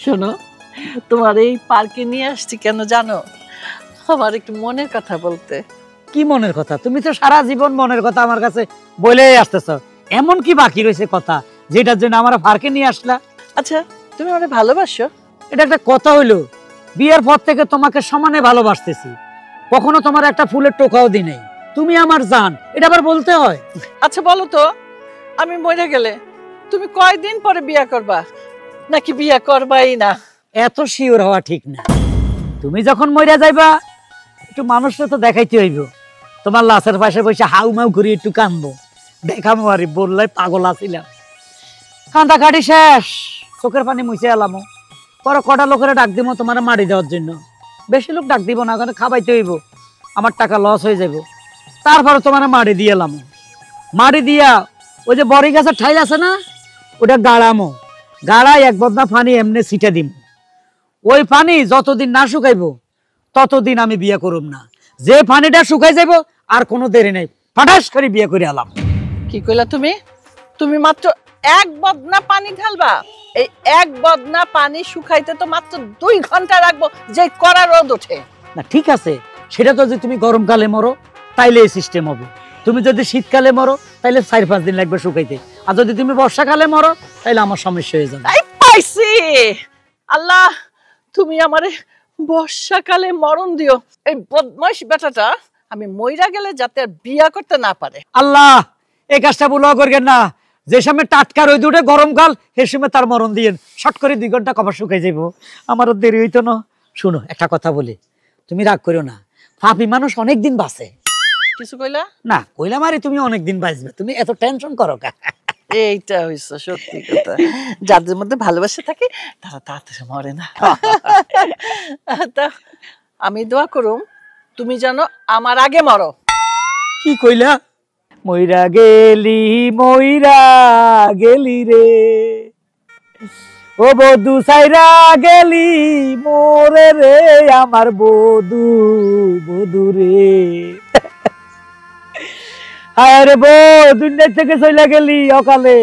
শোনো, তোমার এই পার্কে নিয়ে আসছি কেন জানো? আমার একটু মনের কথা বলতে। কি মনের কথা? তুমি তো সারা জীবন মনের কথা আমার কাছে বলেই আসতেছ। এমন কি বাকি রয়েছে কথা যেটার জন্য আমার পার্কে নিয়ে আসলা? আচ্ছা, তুমি আমাকে ভালোবাসো? এটা একটা কথা হইলো? বিয়ের পর থেকে তোমাকে সমানে ভালোবাসতেছি, কখনো তোমার একটা ফুলের টোকাও দিই নাই। তুমি আমার জান, এটা আবার বলতে হয়? আচ্ছা বলো তো, আমি মরে গেলে তুমি কয়দিন পরে বিয়ে করবা, নাকি বিয়ে করবাই না? এত শিওর হওয়া ঠিক না। তুমি যখন মরিয়া যাইবা একটু মানুষটা তো দেখাইতে হইব। তোমার লাশের পাশে বসে হাউ মাউ করি একটু কান্দবো, দেখামো আরে বললাই পাগল আছিলাম। কান্দা কাটি শেষ, চোখের পানি মুছে এলামো। পরে কটা লোকের ডাক দিব তোমার মারি দেওয়ার জন্য। বেশি লোক ডাক দিব না, কারণ খাবাইতে হইব, আমার টাকা লস হয়ে যাব। তারপরে তোমার মারি দিয়ে এলাম। মারি দিয়া ওই যে বড়ি গাছের ঠাইল আছে না, ওটা গাড়ামো। গাড়াই এক বদনা পানি এমনি ছিটে দিম। ওই পানি যতদিন না শুকাইব ততদিন আমি বিয়ে করব না। যে পানিটা শুকাই যাব আর কোনো দেরি নেই, ফাটাস করে বিয়ে করে এলাম। কি কইলা তুমি? তুমি মাত্র এক বদনা পানি ঢালবা? এই এক বদনা পানি শুকাইতে তো মাত্র 2 ঘন্টা রাখবো, যে কড়া রোদ ওঠে। না ঠিক আছে, সেটা তো যে তুমি গরমকালে মরো তাইলে এই সিস্টেম হবে। তুমি যদি শীতকালে মরো তাইলে 4-5 দিন লাগবে শুকাইতে। আর যদি তুমি বর্ষাকালে মরো তাইলে আমার সমস্যা হয়ে যাবে। এই পাইছি! আল্লাহ, তুমি আমারে বর্ষাকালে মরণ দিও। এই বদমাইশ বেটাটা আমি মইরা গেলে যাতে আর বিয়া করতে না পারে। আল্লাহ, এই কাজটা বলা করবেন না। যে সময় টাটকা রোদ উঠে গরমকাল, সে সময় তার মরণ দিয়ে শর্ট করে 2 ঘন্টা কবার শুকাই যাইব, আমারও দেরি হইতো না। শুনো, একটা কথা বলি, তুমি রাগ করো না। পাপী মানুষ অনেক দিন বাঁচে। কিছু কইলা না কইলা মারি, তুমি অনেক দিন বাঁচবে, তুমি এত টেনশন করো কা? এইটা হইছে সত্যি কথা। যাদের মধ্যে ভালোবাসা থাকে তারা তাড়াতাড়ি মরে না। তা আমি দোয়া করুম তুমি জানো আমার আগে মরো। কি কইলা? মইরা গেলি রে, ও বধু সাইরা গেলি মোরে রে, আমার বধু রে। হায় রে বউ, দুনিয়া থেকে চলে গেলি অকালে।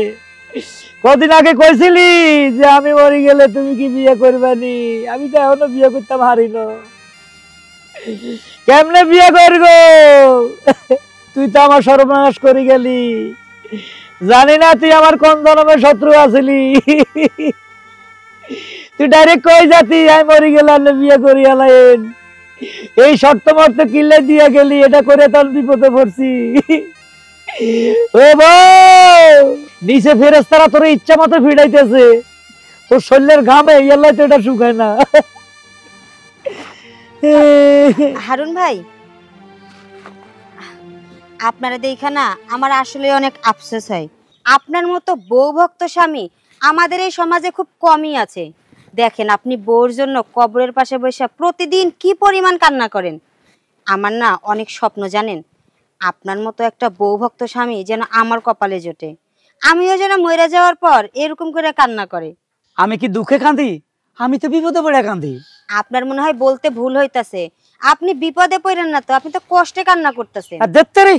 কদিন আগে কইছিলি যে আমি মরি গেলে তুমি কি বিয়ে করবানি? আমি তো এখনো বিয়ে করতে পারি না। কেমনে বিয়ে করবো? তুই তো আমার সর্বনাশ করে গেলি। জানি না তুই আমার কোন জন্মের শত্রু আছিলি। তুই ডাইরেক্ট কই যাতি আমি মরি গেলে বিয়ে করি আলাইন। এই শর্ত মর্ত কিনলে দিয়ে গেলি, এটা করে তোর বিপদে পড়ছি। ও বউ, নিচে ফেরেশতারা তোর ইচ্ছা মতো ভিড়াইতেছে, তোর শরীরের ঘামে ইয়াল্লাই তো এটা শুকায় না। হারুন ভাই, আপনারা দেখা না আমার আসলে অনেক আফসোস হয়। আপনার মতো বউ ভক্ত স্বামী আমাদের এই সমাজে খুব কমই আছে। দেখেন, আপনি বউর জন্য কবরের পাশে বসে প্রতিদিন কি পরিমাণ কান্না করেন। আমার না অনেক স্বপ্ন, জানেন, আপনার মতো একটা বউ ভক্ত স্বামী যেন আমার কপালে জোটে। আমিও যেন মরে যাওয়ার পর এরকম করে কান্না করে। আমি কি দুঃখে কাঁদি? আমি তো বিপদে পড়ে কাঁদি। আপনার মনে হয় বলতে ভুল হইতাছে, আপনি বিপদে পড়েন না তো, আপনি তো কষ্টে কান্না করতেছেন। আর দেখতে রে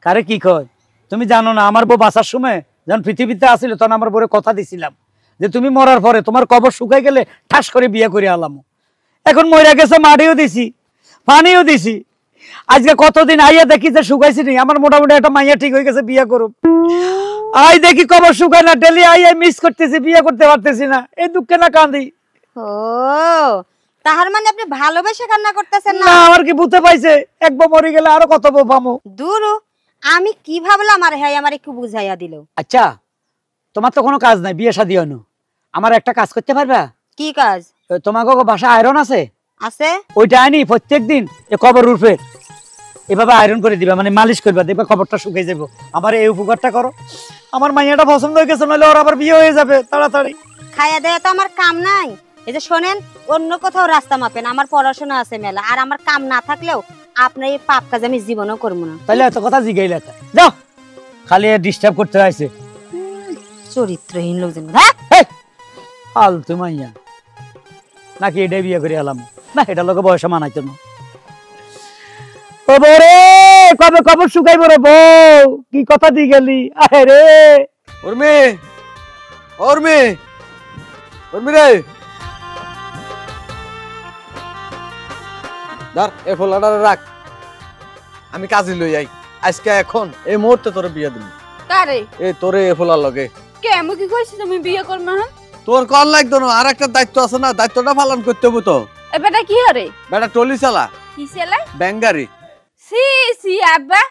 কারে কি কয়? তুমি জানো না, আমার বউ বাঁচার সময় যখন পৃথিবীতে আসিল তখন আমার বউরে কথা দিছিলাম যে তুমি মরার পরে তোমার কবর শুকাই গেলে ঠাস করে বিয়ে করে আলাম। এখন মইরা গেছে, মাটিও দিছি, পানিও দিছি। আজকে কতদিন আইয়া দেখি যে শুকাইছি নি, আমার মোটামুটি একটা মাইয়া ঠিক হয়ে গেছে, বিয়ে করুম। আই দেখি কবর শুকায় না, ডেলি আইয়া মিস করতেছি, বিয়ে করতে পারতেছি না। এই দুঃখে না কাঁদি। ও, তাহার মানে আপনি ভালোবেসে কান্না করতেছেন না? না, আমার কি ভূতে পাইছে? এক বউ মরে গেলে আরো কত বউ পামো? দূর, আমি কি ভাবলাম আর হ্যাঁ আমার একটু বুঝাইয়া দিল। আচ্ছা, তোমার তো কোনো কাজ নাই, বিয়ে শাদী হয়নো, আমার একটা কাজ করতে পারবা? কি কাজ? তোমাকে বাসা আয়রন আছে? আছে। ওইটা আনি প্রত্যেকদিন এ কবর উঠবে এভাবে আয়রন করে দিবা, মানে মালিশ করবা, দেখবা খবরটা শুকিয়ে যাবো। আমার এই উপকারটা করো, আমার মাইয়াটা পছন্দ হয়ে গেছে, নইলে ওর আবার বিয়ে হয়ে যাবে তাড়াতাড়ি। খাইয়া দেয়া তো আমার কাম নাই। এই যে শোনেন, অন্য কোথাও রাস্তা মাপেন, আমার পড়াশোনা আছে মেলা, আর আমার কাম না থাকলেও আপনার এই পাপ কাজ আমি জীবনও করবো না। তাহলে এত কথা জিগাইলে যাও, খালি ডিস্টার্ব করতে হয়েছে। চরিত্রহীন লোকজন। ফালতু মাইয়া নাকি এটা বিয়ে করে এলাম না, এটা লোকে বয়সে মানাইতো না। ও বরে, কবে কবর শুকাইব রে বউ? কি কথা দি গেলি? আরে রে উর্মি, উর্মি, উর্মি রে, ধর এ ফোলাটা রাখ, আমি কাজে লই আই আজকে এখন এই মুহূর্তে তোরে বিয়া দিবি। কারে এই তোরে এ ফোলার লগে কে আমি কি কইছি তুমি বিয়ে করবে না? তোর কল লাগতো না, আর একটা দায়িত্ব আছে না, দায়িত্বটা পালন করতে হবে তো। এ বেটা কি হরে বেটা টলি চালা, কি ছেলে? ব্যাঙ্গারি। সি সি আব্বা,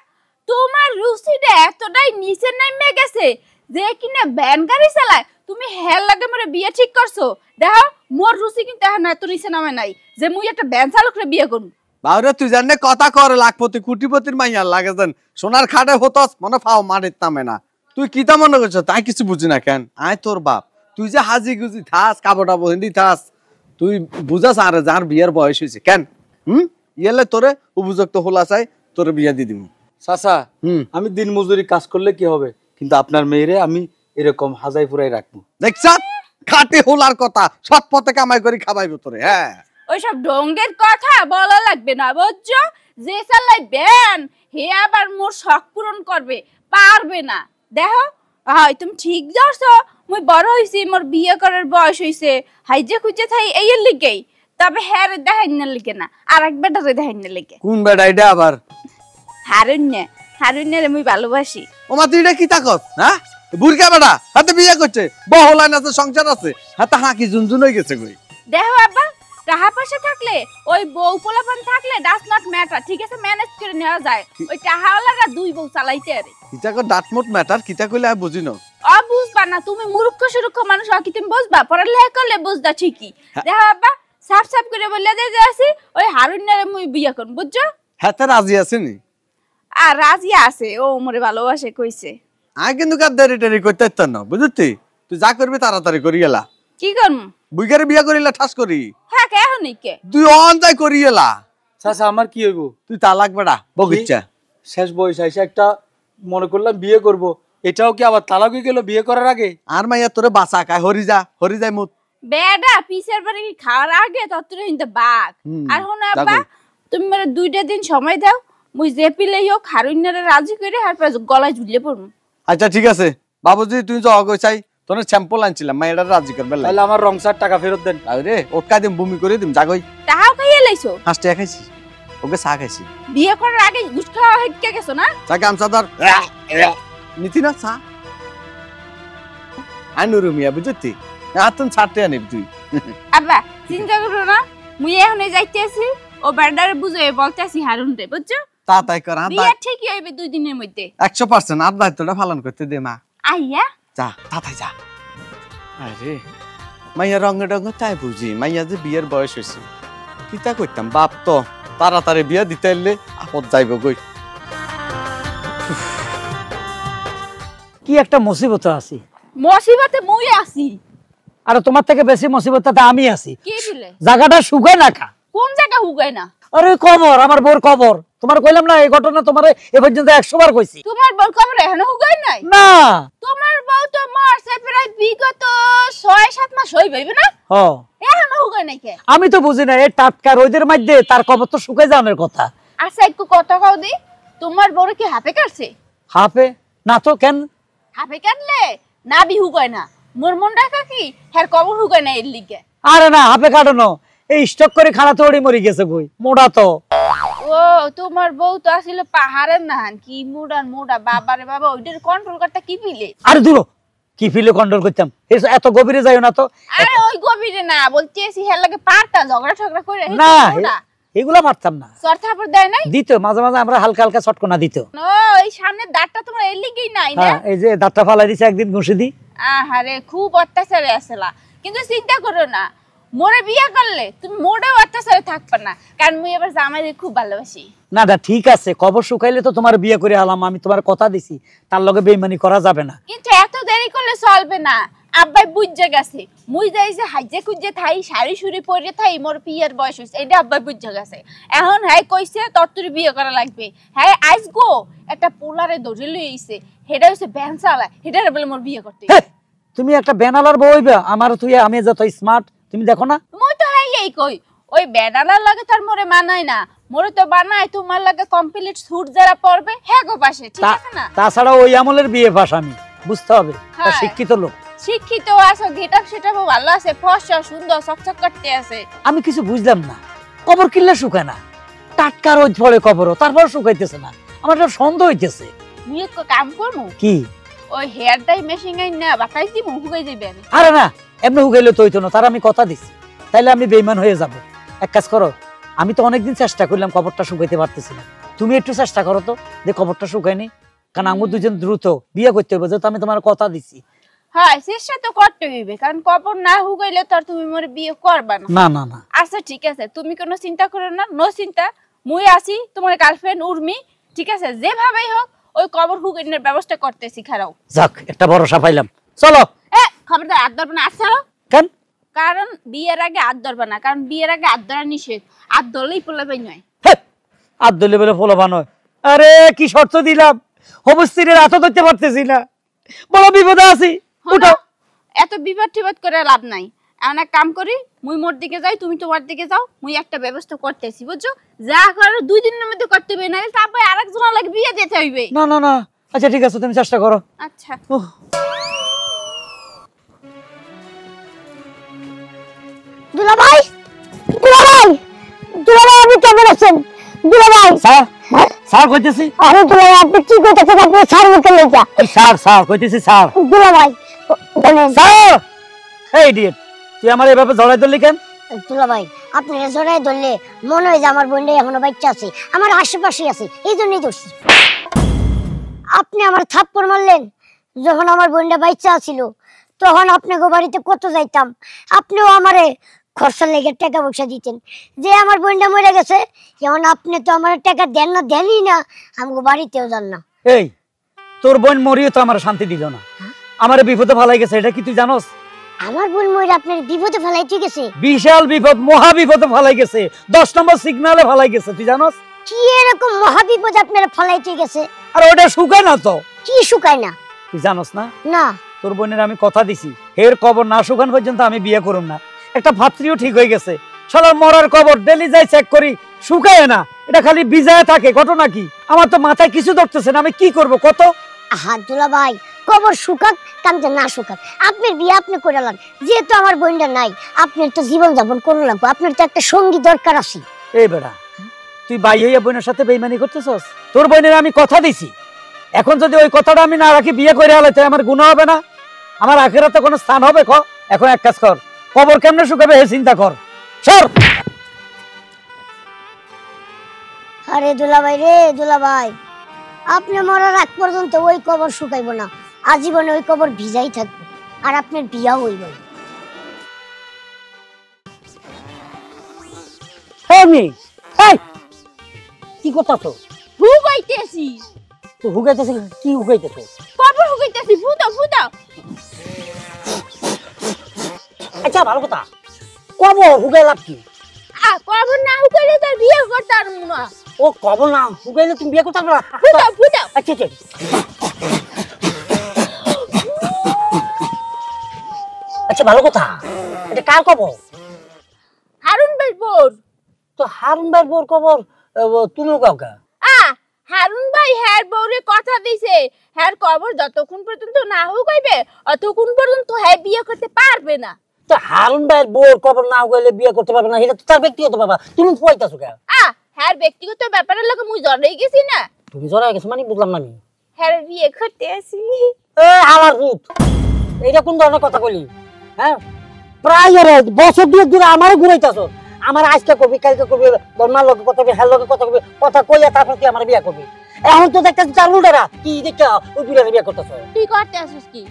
তোমার রুচিটা এতটাই নিচে নেমে গেছে যে কিনা ভ্যান গাড়ি চালায়। তুমি হেল লাগে মরে বিয়ে ঠিক করছো? দেখো মোর রুচি কিন্তু এখন এত নিচে নামে নাই যে মুই একটা ভ্যান চালকরে বিয়ে করব। বাউরে তুই জানে কথা করে লাখপতি কোটিপতির মাইয়া লাগে দেন, সোনার খাটে হতস মনে ফাও মাটির নামে না। তুই কিতা মনে করছ তাই কিছু বুঝি না কেন? আয় তোর বাপ, তুই যে হাজি গুজি থাস কাপড়টা বহিন্দি থাস, তুই বুঝাস আরে যার বিয়ের বয়স হয়েছে কেন? ইয়েলে তোরে উপযুক্ত হোলা চাই, তোরে বিয়া দিয়ে দিব। চাচা আমি দিন মজুরি কাজ করলে কি হবে, কিন্তু আপনার মেয়েরে আমি এরকম হাজাই ফুরাই রাখবো। দেখছ খাটে হোলার কথা, সৎ পথে কামাই করে খাবাইবো তোরে। হ্যাঁ ওইসব ঢঙ্গের কথা বলা লাগবে না বুঝছো? যে চালাই ভ্যান হে আবার মোর শখ পূরণ করবে পারবে না। দেখো হয় তুমি ঠিক ধরছো, মুই বড় হইছি, মোর বিয়ে করার বয়স হইছে, হাইজে খুঁজে থাই এই লিগেই। তবে হ্যাঁ দেখাই না লিগে না, আর এক বেটারে দেখাই না লিগে। কোন বেটা এটা আবার? হারুন্যে, হারুন্যের আমি ভালোবাসি। ওমা তুই এটা কি তাকস? হ্যাঁ বুড়কা বেটা হাতে বিয়ে করছে, বহলাইন আছে, সংসার আছে, হাতে হাঁকি জুনজুন হয়ে গেছে কই। দেখো আব্বা, টাকা পয়সা থাকলে ওই বউ পোলাপান থাকলে ডাস নট ম্যাটার, ঠিক আছে ম্যানেজ করে নেওয়া যায়। ওই টাকাওয়ালারা দুই বউ চালাইতে আরে কিতা কো ডাটমোট ম্যাটার, কিতা কইলে আমি বুঝি না। বুঝবা না তুমি, মূর্খ সুরক্ষ মানুষ কি তুমি বুঝবা? পড়ালেখা করলে বুঝবা ঠিকই। দেখো আব্বা সাফ সাফ করে বললে যে আসি ওই হারুন্যারে মুই বিয়ে করব, বুঝছো? হাতে রাজি আছে নি? আর রাজি আছে, ও মোরে ভালোবাসে কইছে। আয় কিন্তু কার দেরি টেরি করতে ইত্তর না, বুঝতি? তুই যা করবি তাড়াতাড়ি করি এলা। কি করম? বুইগারে বিয়া করিলা ঠাস করি। হ্যাঁ কে এখন কে তুই অন যাই করি এলা। চাচা আমার কি হইব? তুই তালাক বেটা বগিচ্ছা। শেষ বয়স আইসা একটা মনে করলাম বিয়ে করব, এটাও কি আবার তালাক হয়ে গেল বিয়ে করার আগে? আর মাইয়া তোরে বাঁচা কায় হরি যা, হরি যাই মুত। বেডা পিছের বাড়ি খাওয়ার আগে তত্ত্বরে হিন্দে বাঘ। আর হন আব্বা তুমি মেরে 2টা দিন সময় দাও, মুই যে পিলেই হোক হারুন্যারে রাজি করে আর গলায় ঝুলিয়ে পড়ব। আচ্ছা ঠিক আছে বাবুজি, তুই তো অগো চাই তোর স্যাম্পল আনছিলাম, মাইয়াটা রাজি করবে। তাহলে আমার রংসার টাকা ফেরত দেন। আরে ওটকা দিম, বমি করে দিম, জাগই। তাহাও খাইয়ে লাইছো? হাঁসটা খাইছি, ওকে চা খাইছি। বিয়ে করার আগে ঘুষ খাওয়া হেটকে গেছো না? চা গামছা ধর নিতি না চা আনুরু মিয়া, বুঝতি? আতন ছাড়তে আনিব তুই। আব্বা চিন্তা করো না, মুই এখনই যাইতেছি, ও বেডারে বুঝাই বলতেছি হারুন রে, বুঝছো? তা তাই কর, বিয়ে ঠিকই হইবে 2 দিনের মধ্যে। 100% আর দায়িত্বটা পালন করতে দে মা। আইয়া যা তাই যা। আরে মাইয়া রঙে রঙে তাই বুঝি, মাইয়া যে বিয়ের বয়স হয়েছে, কিতা করতাম বাপ তো তাড়াতাড়ি বিয়া দিতে এলে আপদ যাইব কই। কি একটা মুসিবত আছি, মুসিবতে মুই আছি। আর তোমার থেকে বেশি মুসিবতটাতে আমি আছি। কি বলে? জায়গাটা শুকায় না খা। কোন জায়গা হুগায় না? আরে কবর, আমার বোর কবর। তোমার কইলাম না এই ঘটনা, তোমারে এ পর্যন্ত 100 বার কইছি। তোমার বউ কবর এখনো হুগায় নাই? না তোমার বউ তো মারছে প্রায় বিগত 6-7 মাস হইবে না? হ এখনো হুগায় নাই কে? আমি তো বুঝি না, এই টাটকা রোদের মধ্যে তার কবর তো শুকায় যাওয়ার কথা। আচ্ছা একটু কথা কও দি, তোমার বউর কি হাফে কাটছে? হাফে না তো কেন? হাফে কাটলে না বি হুগায় না, মোর মন রাখা কি হ্যার কবর হুগায় না এর লিগে? আরে না, হাফে কাটানো, এই স্টক করে খানা তো মরি গেছে কই, মোড়া তো। ও তোমার বউ তো আসলে পাহাড়ের নাহান, কি মুডান মুডা, বাবারে বাবা ওইটার কন্ট্রোল করতে কি পিলে? আরে দূর, কি ফিলে কন্ট্রোল করতাম, এত গভীরে যাইও না তো। আরে ওই গভীরে না, বলতেছি হের লাগে পারতা ঝগড়া ঝগড়া করে না এগুলা পারতাম না। সর থাপড় দেয় নাই? দিত মাঝে মাঝে, আমরা হালকা হালকা চটকনা দিত। ও এই সামনের দাঁতটা তোমার এর লিগেই নাই না? হ্যাঁ, এই যে দাঁতটা ফালাই দিছে, একদিন ঘষে দি। আহারে খুব অত্যাচারে আসলা, কিন্তু চিন্তা করো না, মোরে বিয়ে করলে তুমি মোড়েও অত্যাচারে থাকবে না, কারণ মুই এবার জামাইরে খুব ভালোবাসি। না দা ঠিক আছে, কবর শুকাইলে তো তোমার বিয়ে করে হালাম, আমি তোমার কথা দিছি, তার লগে বেইমানি করা যাবে না। কিন্তু এত দেরি করলে চলবে না, আব্বাই বুঝে গেছে মুই যাই যে হাইজে খুঁজে থাই, শাড়ি শুড়ি পরে থাই, মোর বিয়ের বয়স হইছে, এটা আব্বাই বুঝে গেছে। এখন হ্যাঁ কইছে তত্তরি বিয়ে করা লাগবে। হ্যাঁ আইস গো একটা পোলারে ধরে লই আইছে, হেডা হইছে ব্যাংসালা, হেডারে বলে মোর বিয়ে করতে। তুমি একটা বেনালার বউ হইবা, আমার তুই আমি যত স্মার্ট তুমি দেখো না। মুই তো হ্যাঁ এই কই, ওই বেডালার লাগে তার মোরে মানায় না, মোরে তো বানায় তোমার লাগে কমপ্লিট স্যুট যারা পরবে হ্যাঁ গো পাশে, ঠিক আছে না? তাছাড়া ওই আমলের বিয়ে পাস আমি, বুঝতে হবে, হ্যাঁ। শিক্ষিত লোক। শিক্ষিত আছে, গেটআপ সেটাপও ভালো আছে, ফর্সা সুন্দর চকচক করতে আছে। আমি কিছু বুঝলাম না, কবর কিল্লা শুকায় না, টাটকা রোদ পড়ে কবরও, তারপর শুকাইতেছে না। আমার একটা সন্দেহ হইতেছে। মুই এক কাম করমু, কি? ওই হেয়ার ডাই মেশিন আই না বাতাস দিমু, হুকাই যাবে। আরে না, এমনি হুগাইলে তো হইতো না, তার আমি কথা দিছি। তাইলে আমি বেইমান হয়ে যাব। এক কাজ করো, আমি তো অনেকদিন চেষ্টা করলাম কবরটা শুকাইতে পারতেছি না, তুমি একটু চেষ্টা করো তো যে কবরটা শুকায়নি। কারণ আমার দুজন দ্রুত বিয়ে করতে হবে, যেহেতু আমি তোমার কথা দিছি। হ্যাঁ, চেষ্টা তো করতে হইবে, কারণ কবর না হুকাইলে তো আর তুমি মোরে বিয়ে করবা না। না না না, আচ্ছা ঠিক আছে, তুমি কোনো চিন্তা করো না, নো চিন্তা। মুই আছি, তোমার গার্লফ্রেন্ড উর্মি, ঠিক আছে? যেভাবেই হোক ওই কবর হুকাইনের ব্যবস্থা করতেছি, খারাও। যাক, একটা ভরসা পাইলাম। চলো। খবরদার হাত ধরবে না, আচ্ছা? কেন? কারণ বিয়ের আগে হাত ধরবে না, কারণ বিয়ের আগে হাত ধরা নিষেধ। হাত ধরলেই পোলাবে নয়। হাত ধরলে বলে ফোলাবান হয়? আরে কি শর্ত দিলাম, অবস্থিরের হাতও ধরতে পারতেছি না, বড় বিপদে আছি। উঠো। এত বিপদ টিপদ করে লাভ নাই। এখন এক কাম করি, মুই মোর দিকে যাই, তুমি তোমার দিকে যাও। মুই একটা ব্যবস্থা করতেছি, বুঝছো? যা করে 2 দিনের মধ্যে করতে হবে, না তারপরে আরেকজন লাগে বিয়ে দিতে হইবে। না না না, আচ্ছা ঠিক আছে, তুমি চেষ্টা করো। আচ্ছা। দুলাভাই, দুলাভাই, দুলাভাই, আপনি কেমন আছেন? দুলাভাই, স্যার, স্যার কইতেছি। আরে দুলাভাই, আপনি কি করতেছেন? আপনি স্যার মুখে লেখা। স্যার, স্যার কইতেছি স্যার। দুলাভাই বলেন। স্যার, এই ইডিয়েট, তুই আমার এভাবে জড়াই ধরলি কেন? দুলাভাই, আপনি জড়াই ধরলে মনে হয় যে আমার বোনটা এখনো বাচ্চা আছে, আমার আশেপাশে আছে, এই জন্যই ধরছি। আপনি আমার থাপ্পড় মারলেন যখন আমার বোনটা বাচ্চা ছিল, তখন আপনাকে বাড়িতে কত যাইতাম, আপনিও আমারে খরচার লেগে টাকা পয়সা দিতেন। যে আমার বোনটা মরে গেছে, যেমন আপনি তো আমার টাকা দেন না, দেনই না, আমাকে বাড়িতেও যান না। এই, তোর বোন মরিও তো আমার শান্তি দিল না, আমার বিপদে ফালাই গেছে, এটা কি তুই জানোস? আমার বোন মরে আপনার বিপদে ফেলাই ঠিক আছে? বিশাল বিপদ, মহা বিপদে ফালাই গেছে, 10 নম্বর সিগনালে ফালাই গেছে, তুই জানোস? কি এরকম মহা বিপদ আপনার ফেলাই ঠিক আছে? আর ওটা শুকায় না তো। কি শুকায় না? তুই জানোস না? না। তোর বোনের আমি কথা দিছি, এর কবর না শুকান পর্যন্ত আমি বিয়ে করুম না। একটা ভাতৃও ঠিক হয়ে গেছে, শালার মরার কবর ডেলি যাই চেক করি, শুকায় না, এটা খালি ভিজায় থাকে। ঘটনা কি? আমার তো মাথায় কিছু ধরতেছে না, আমি কি করব কত? আহা দুলাভাই, কবর শুকাক কামতে না শুকাক, আপনার বিয়ে আপনি করে লান। যেহেতু আমার বোনটা নাই, আপনার তো জীবন যাপন করে লাগবো, আপনার তো একটা সঙ্গী দরকার আছে। এই বেড়া, তুই ভাই হইয়া বোনের সাথে বেইমানি করতেছস? তোর বোনের আমি কথা দিছি, এখন যদি ওই কথাটা আমি না রাখি বিয়ে করে আলাইতে আমার গুনাহ হবে না? আমার আখিরাতে কোনো স্থান হবে? ক। এখন এক কাজ কর, কবর কেমনে শুকাবে হে চিন্তা কর। সর। আরে দুলাভাই রে, দুলাভাই, আপনি মরার আগ পর্যন্ত ওই কবর শুকাইব না, আজীবনে ওই কবর ভিজাই থাকবে, আর আপনার বিয়াও হইব না। এই, কি করতাছো? হুকাইতেছি। তুই হুগাইতেছ? কি হুগাইতেছ? কবর হুকাইতেছি, ফুটাও ফুটাও। আচ্ছা ভালো কথা, কবর হুগাই লাভ কি? কবর না হুকাইলে তো বিয়ে করতে পারবো না। ও কবর না হুগাইলে তুমি বিয়ে করতে পারবে না? ফুটাও ফুটাও। আচ্ছা আচ্ছা, আচ্ছা ভালো কথা, এটা কার কবর? হারুন ভাই বোর। তো হারুন ভাইয়ের বোর কবর তুমিও কাউকে? হারুন ভাই হ্যার বউরে কথা দিছে, হ্যার কবর যতক্ষণ পর্যন্ত না হুকাইবে অতক্ষণ পর্যন্ত হ্যাঁ বিয়ে করতে পারবে না। তো হারুন ভাইয়ের বোর কবর না হুগাইলে বিয়ে করতে পারবে না, এটা তো তার ব্যক্তিগত ব্যাপার, তুমি কইতাছো কেন? হ্যার ব্যক্তিগত ব্যাপারের লোকে মুই জড়াই গেছি না। তুমি জড়াই গেছো মানে বুঝলাম না আমি। হ্যার বিয়ে করতে আসি। এ আমার ভূত, এইটা কোন ধরনের কথা কইলি? হ্যাঁ, প্রায় বছর 2 ধরে আমারও ঘুরাইতাছো। আমার আজকে কবি, কালকে কবি, বর্মার লোকে কথা কবি, হ্যার লোকে কথা কবি, কথা কইয়া তারপর তুই আমার বিয়ে করবি। এখন তো দেখতেছি চার উল্টারা, কি দেখা ওই বিয়ে বিয়ে করতেছো? তুই করতে আসিস কি?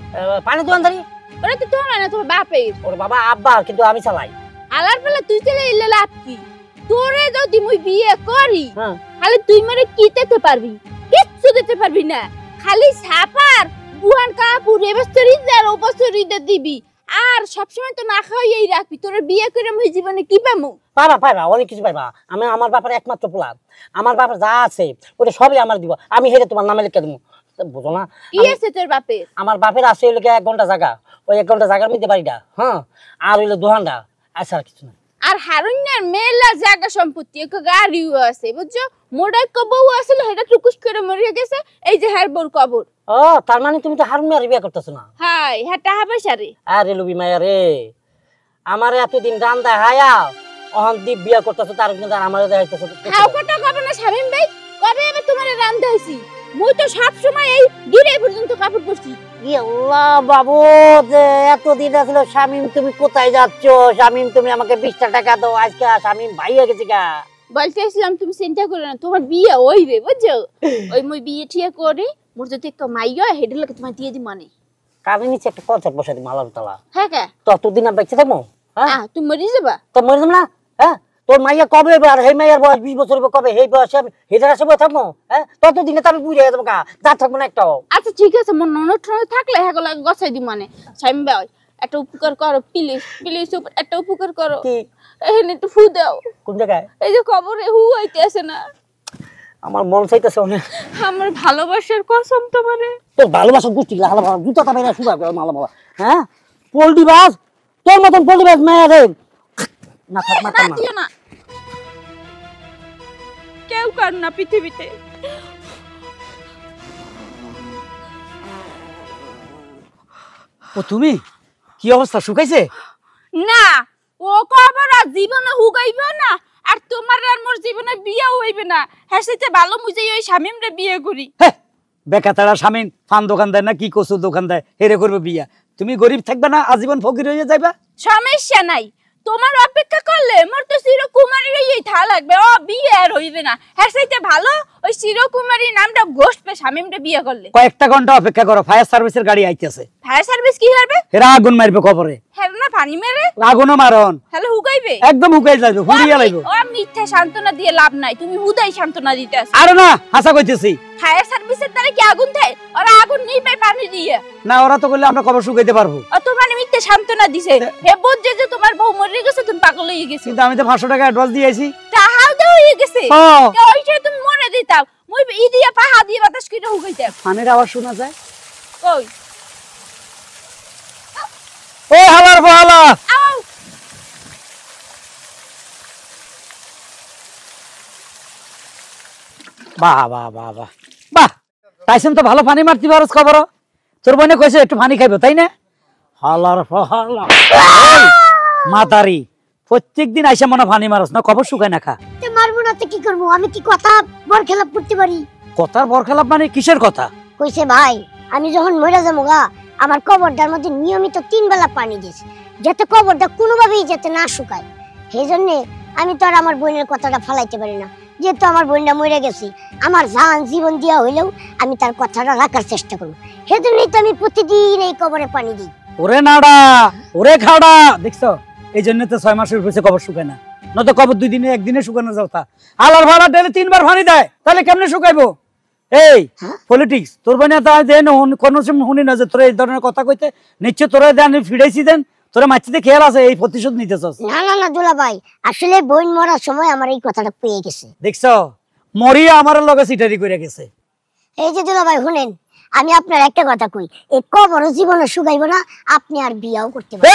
পানি দোকানদারি। ওরা তো তোমার না, তোমার বাপের। ওর বাবা আব্বা, কিন্তু আমি চালাই। আলার বেলা তুই চলে এলে লাভ কি? তোরে যদি মুই বিয়ে করি, হ্যাঁ, খালি তুই মরে কি দিতে পারবি? কিচ্ছু দিতে পারবি না, খালি সাপার বুহান কাপড় এবছরই আর ওবছরই দিবি, আর সবসময় তো না খাওয়াই রাখবি। তোর বিয়ে করে মুই জীবনে কি পামু? পাবা পাবা, অনেক কিছু পাইবা। আমি আমার বাবার একমাত্র পোলা, আমার বাবার যা আছে ওটা সবই আমার দিব, আমি হেরে তোমার নামে লিখে দেবো, বুঝো না? কি আছে তোর বাপের? আমার বাপের আছে হইলে 1 ঘন্টা জায়গা, ওই 1 ঘন্টা জায়গার মধ্যে বাড়িটা, হ্যাঁ, আর হইলে দোহানটা, আচ্ছা আর কিছু না। আর হারুনের মেলা জায়গা সম্পত্তি, এক গাড়িও আছে, বুঝছো? মোর এক বউ আছিল, সেটা টুকুস করে মরে গেছে, এই যে হার বউর কবর। ও তার মানে তুমি তো হারুন মেয়ের বিয়ে করতেছো না? হাই হ্যাঁ, টাকা পয়সা রে। আরে লুবি মায়া রে, আমার এতদিন রান্দা হায়া অহন্তি বিয়া করতেছো তার কিন্তু আমার দেখাইতেছো হাও কথা কবে না শামিম ভাই, কবে আমি তোমার রান্ধা হইছি? মুই তো সব সময় এই গিরে পর্যন্ত কাপড় পরছি। আল্লাহ বাবু, যে এতদিন আসলে শামিম তুমি কোথায় যাচ্ছ? শামিম তুমি আমাকে 20টা টাকা দাও, আজকে শামিম ভাই হয়ে গেছে গা। বলতেছিলাম তুমি চিন্তা করো না, তোমার বিয়ে হইবে বুঝছো? ওই মুই বিয়ে ঠিক করে মোর যদি একটা মাইয়া হেডের লাগে তোমার দিয়ে দি মানে কানে নিচে একটা কনসার্ট বসাই দিই মালার তলা। হ্যাঁ কে ততদিন আমি বেঁচে থাকবো? হ্যাঁ তুমি মরে যাবা তো মরে যাবো না? হ্যাঁ তোর মাইয়া কবে হবে? আর সেই মাইয়ার বয়স 20 বছর হবে কবে? সেই বয়সে আমি হেডের আসে থাকবো? হ্যাঁ ততদিনে তো আমি বুঝে যাবো গা, যা থাকবো না একটাও। আচ্ছা ঠিক আছে, মোর ননদ টনদ থাকলে হ্যাঁ লাগে গছাই দি মানে। শামিম ভাই একটা উপকার করো প্লিজ, প্লিজ একটা উপকার করো। কি? এখানে একটু ফু দাও। কোন জায়গায়? এই যে কবরে হু হইতে আসে না, আমার মন চাইতেছে অনেক। আমার ভালোবাসার কসম তোমারে। তোর ভালোবাসা গোষ্ঠী হালা ভালো জুতাটা মেরে শুকা মালা মালা। হ্যাঁ পোল্ট্রি বাস, তোর মতন পোল্ট্রি বাস মেয়ে রে না থাক না থাক দিও না, কেউ কার না পৃথিবীতে। ও তুমি কি অবস্থা, শুকাইছে? না ও কবর আর জীবনে হুগাইবে না, আর তোমার আর মোর জীবনে বিয়ে হইবে না। হ্যাঁ সেটা ভালো মুজে ওই শামিমরে বিয়ে করি। হ্যাঁ বেকাতারা স্বামী ফান দোকান দেয় না কি কচু দোকান দেয়, হেরে করবে বিয়া। তুমি গরিব থাকবে না, আজীবন ফকির হয়ে যাইবা। সমস্যা নাই, তোমার অপেক্ষা করলে মোর তো চিরকুমারী রইয়েই থা লাগবে। ও বিয়ে আর হইবে না। হ্যাঁ সেটা ভালো ওই চিরকুমারী নামটা ঘষবে শামিমরে বিয়ে করলে। কয়েকটা ঘন্টা অপেক্ষা করো, ফায়ার সার্ভিসের গাড়ি আইতেছে। ফায়ার সার্ভিস কি করবে? এরা আগুন মারবে কবরে। হ্যাঁ না পানি মেরে আগুনও মারন, হ্যালো হুগাইবে একদম হুকাই যাবে, হুড়িয়া লাগবে। ও মিথ্যা সান্ত্বনা দিয়ে লাভ নাই, তুমি হুদাই সান্ত্বনা দিতে আসো। আরে না হাসা কইতেছি। ফায়ার সার্ভিসের দ্বারা কি আগুন দেয়? ওরা আগুন নিবে পানি দিয়ে। না ওরা তো বললে আমরা কবর শুকাইতে পারবো। অত মানে মিথ্যা সান্ত্বনা দিছে। হে বুঝছে যে তোমার বউ মরে গেছে, তুমি পাগল হয়ে গেছে। কিন্তু আমি তো 500 টাকা অ্যাডভান্স দিয়েছি। তাহাও দেও হয়ে গেছে। হ্যাঁ ওইটা তুমি মরে দিতাম, মুই ই দিয়া পাহা দিয়ে বাতাস কইরা হুগাইতাম। ফানের আওয়াজ শোনা যায়। কই ও হালার বহালা, আও বাহ বাহ বাহ বাহ বাহ, তাইছেন তো ভালো পানি মারতে পারস খবর। তোর বোনে কইছে একটু পানি খাইবো তাই না? হালার বহালা মাতারি, প্রত্যেকদিন আইসা মনে পানি মারস না, খবর শুকায় না খা। তে মারবো না তো কি করবো? আমি কি কথা বরখেলাপ করতে পারি? কথার বরখেলাপ মানে কিসের কথা? কইছে ভাই আমি যখন মরে যাবো গা আমার কবরটার মধ্যে নিয়মিত 3 বেলা পানি দিয়েছে, যাতে কবরটা কোনোভাবেই যাতে না শুকায়। সেই জন্য আমি তো আর আমার বোনের কথাটা ফালাইতে পারি না। যেহেতু আমার বোনটা মরে গেছে, আমার জান জীবন দিয়া হইলেও আমি তার কথাটা রাখার চেষ্টা করবো। সেজন্যই তো আমি প্রতিদিন এই কবরে পানি দিই। ওরে নাড়া ওরে খাড়া, দেখছো এই জন্য তো 6 মাসের উপরে কবর শুকায় না। নয়তো কবর 2 দিনে 1 দিনে শুকানো যাও। তা আলার ভাড়া ডেলে 3 বার পানি দেয়, তাহলে কেমনে শুকাইবো? এই পলিটিক্স তোর বোনে তো দেন কোন সময় শুনি না যে তোরা এই ধরনের কথা কইতে। নিশ্চয় তোরা দেন ফিরাইছি দেন, তোরা মাছিতে খেয়াল আছে এই প্রতিশোধ নিতেছস। না না না দুলা ভাই, আসলে বোন মরার সময় আমার এই কথাটা পেয়ে গেছে। দেখছো মরিয়া আমার লগে সিটারি কইরা গেছে। এই যে দুলা ভাই শুনেন, আমি আপনার একটা কথা কই, এই কবর জীবনে শুকাইবো না, আপনি আর বিয়াও করতে পারবেন।